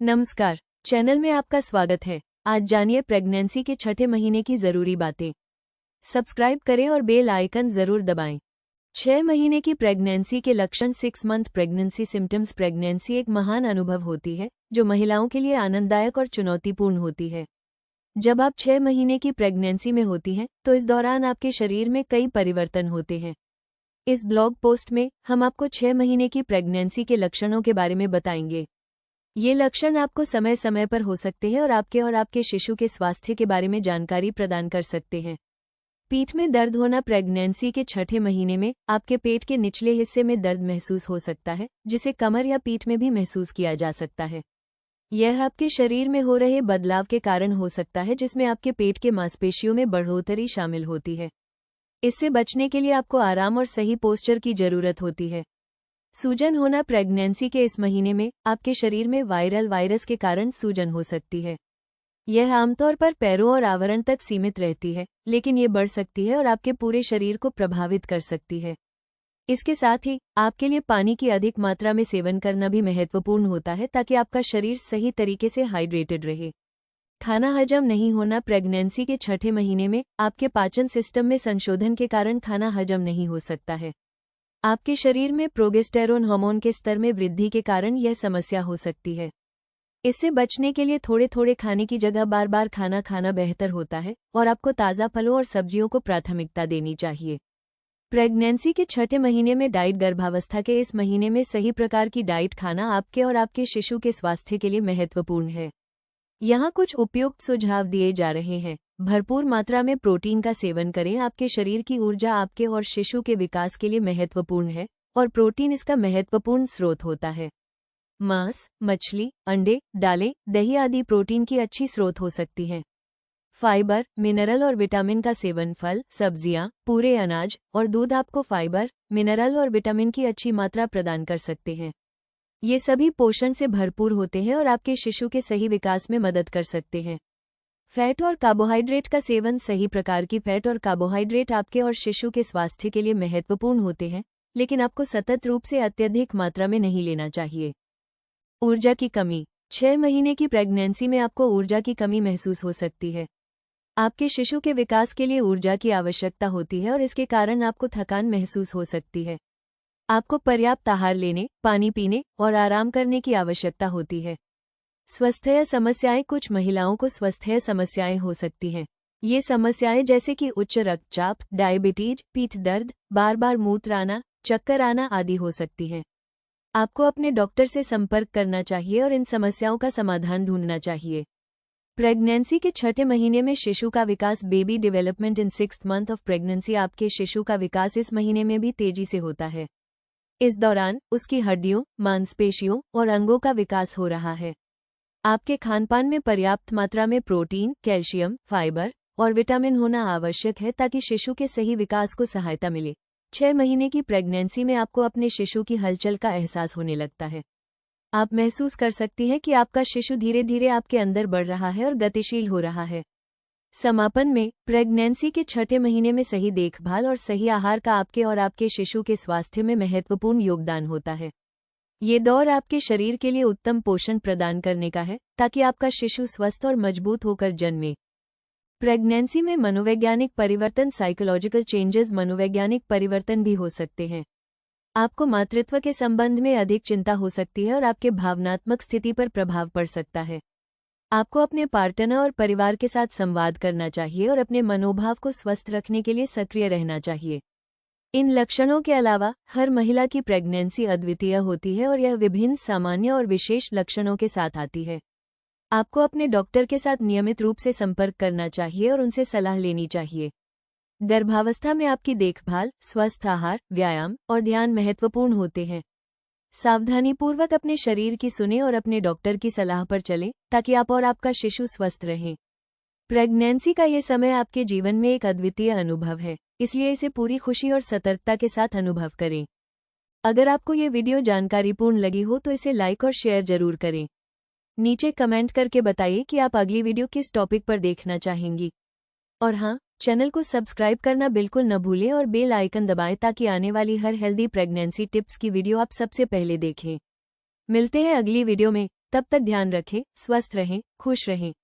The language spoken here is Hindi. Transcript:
नमस्कार, चैनल में आपका स्वागत है। आज जानिए प्रेगनेंसी के छठे महीने की जरूरी बातें। सब्सक्राइब करें और बेल आइकन जरूर दबाएं। 6 महीने की प्रेगनेंसी के लक्षण। 6 मंथ प्रेगनेंसी सिम्टम्स। प्रेगनेंसी एक महान अनुभव होती है जो महिलाओं के लिए आनंददायक और चुनौतीपूर्ण होती है। जब आप 6 महीने की प्रेगनेंसी में होती हैं तो इस दौरान आपके शरीर में कई परिवर्तन होते हैं। इस ब्लॉग पोस्ट में हम आपको 6 महीने की प्रेगनेंसी के लक्षणों के बारे में बताएंगे। ये लक्षण आपको समय समय पर हो सकते हैं और आपके शिशु के स्वास्थ्य के बारे में जानकारी प्रदान कर सकते हैं। पीठ में दर्द होना। प्रेगनेंसी के छठे महीने में आपके पेट के निचले हिस्से में दर्द महसूस हो सकता है, जिसे कमर या पीठ में भी महसूस किया जा सकता है। यह आपके शरीर में हो रहे बदलाव के कारण हो सकता है, जिसमें आपके पेट के मांसपेशियों में बढ़ोतरी शामिल होती है। इससे बचने के लिए आपको आराम और सही पोस्चर की जरूरत होती है। सूजन होना। प्रेगनेंसी के इस महीने में आपके शरीर में वायरस के कारण सूजन हो सकती है। यह आमतौर पर पैरों और आवरण तक सीमित रहती है, लेकिन ये बढ़ सकती है और आपके पूरे शरीर को प्रभावित कर सकती है। इसके साथ ही आपके लिए पानी की अधिक मात्रा में सेवन करना भी महत्वपूर्ण होता है, ताकि आपका शरीर सही तरीके से हाइड्रेटेड रहे। खाना हजम नहीं होना। प्रेगनेंसी के छठे महीने में आपके पाचन सिस्टम में संशोधन के कारण खाना हजम नहीं हो सकता है। आपके शरीर में प्रोगेस्टेरोन हार्मोन के स्तर में वृद्धि के कारण यह समस्या हो सकती है। इससे बचने के लिए थोड़े थोड़े खाने की जगह बार बार खाना खाना बेहतर होता है और आपको ताज़ा फलों और सब्जियों को प्राथमिकता देनी चाहिए। प्रेगनेंसी के छठे महीने में डाइट। गर्भावस्था के इस महीने में सही प्रकार की डाइट खाना आपके और आपके शिशु के स्वास्थ्य के लिए महत्वपूर्ण है। यहाँ कुछ उपयुक्त सुझाव दिए जा रहे हैं। भरपूर मात्रा में प्रोटीन का सेवन करें। आपके शरीर की ऊर्जा आपके और शिशु के विकास के लिए महत्वपूर्ण है और प्रोटीन इसका महत्वपूर्ण स्रोत होता है। मांस, मछली, अंडे, दालें, दही आदि प्रोटीन की अच्छी स्रोत हो सकती हैं। फाइबर, मिनरल और विटामिन का सेवन। फल, सब्जियां, पूरे अनाज और दूध आपको फाइबर, मिनरल और विटामिन की अच्छी मात्रा प्रदान कर सकते हैं। ये सभी पोषण से भरपूर होते हैं और आपके शिशु के सही विकास में मदद कर सकते हैं। फैट और कार्बोहाइड्रेट का सेवन। सही प्रकार की फैट और कार्बोहाइड्रेट आपके और शिशु के स्वास्थ्य के लिए महत्वपूर्ण होते हैं, लेकिन आपको सतत रूप से अत्यधिक मात्रा में नहीं लेना चाहिए। ऊर्जा की कमी। 6 महीने की प्रेगनेंसी में आपको ऊर्जा की कमी महसूस हो सकती है। आपके शिशु के विकास के लिए ऊर्जा की आवश्यकता होती है और इसके कारण आपको थकान महसूस हो सकती है। आपको पर्याप्त आहार लेने, पानी पीने और आराम करने की आवश्यकता होती है। स्वास्थ्य समस्याएं। कुछ महिलाओं को स्वास्थ्य समस्याएं हो सकती हैं। ये समस्याएं जैसे कि उच्च रक्तचाप, डायबिटीज, पीठ दर्द, बार बार मूत्र आना, चक्कर आना आदि हो सकती हैं। आपको अपने डॉक्टर से संपर्क करना चाहिए और इन समस्याओं का समाधान ढूंढना चाहिए। प्रेगनेंसी के छठे महीने में शिशु का विकास। Baby development in 6th month of pregnancy. आपके शिशु का विकास इस महीने में भी तेजी से होता है। इस दौरान उसकी हड्डियों, मांसपेशियों और अंगों का विकास हो रहा है। आपके खानपान में पर्याप्त मात्रा में प्रोटीन, कैल्शियम, फाइबर और विटामिन होना आवश्यक है, ताकि शिशु के सही विकास को सहायता मिले। 6 महीने की प्रेगनेंसी में आपको अपने शिशु की हलचल का एहसास होने लगता है। आप महसूस कर सकती हैं कि आपका शिशु धीरे धीरे आपके अंदर बढ़ रहा है और गतिशील हो रहा है। समापन में, प्रेगनेंसी के छठे महीने में सही देखभाल और सही आहार का आपके और आपके शिशु के स्वास्थ्य में महत्वपूर्ण योगदान होता है। ये दौर आपके शरीर के लिए उत्तम पोषण प्रदान करने का है, ताकि आपका शिशु स्वस्थ और मजबूत होकर जन्मे। प्रेगनेंसी में मनोवैज्ञानिक परिवर्तन। Psychological changes. मनोवैज्ञानिक परिवर्तन भी हो सकते हैं। आपको मातृत्व के संबंध में अधिक चिंता हो सकती है और आपके भावनात्मक स्थिति पर प्रभाव पड़ सकता है। आपको अपने पार्टनर और परिवार के साथ संवाद करना चाहिए और अपने मनोभाव को स्वस्थ रखने के लिए सक्रिय रहना चाहिए। इन लक्षणों के अलावा हर महिला की प्रेगनेंसी अद्वितीय होती है और यह विभिन्न सामान्य और विशेष लक्षणों के साथ आती है। आपको अपने डॉक्टर के साथ नियमित रूप से संपर्क करना चाहिए और उनसे सलाह लेनी चाहिए। गर्भावस्था में आपकी देखभाल, स्वस्थ आहार, व्यायाम और ध्यान महत्वपूर्ण होते हैं। सावधानीपूर्वक अपने शरीर की सुने और अपने डॉक्टर की सलाह पर चलें, ताकि आप और आपका शिशु स्वस्थ रहें। प्रेगनेंसी का ये समय आपके जीवन में एक अद्वितीय अनुभव है, इसलिए इसे पूरी खुशी और सतर्कता के साथ अनुभव करें। अगर आपको ये वीडियो जानकारीपूर्ण लगी हो तो इसे लाइक और शेयर जरूर करें। नीचे कमेंट करके बताइए कि आप अगली वीडियो किस टॉपिक पर देखना चाहेंगी। और हाँ, चैनल को सब्सक्राइब करना बिल्कुल न भूलें और बेल आइकन दबाएं, ताकि आने वाली हर हेल्दी प्रेगनेंसी टिप्स की वीडियो आप सबसे पहले देखें। मिलते हैं अगली वीडियो में। तब तक ध्यान रखें, स्वस्थ रहें, खुश रहें।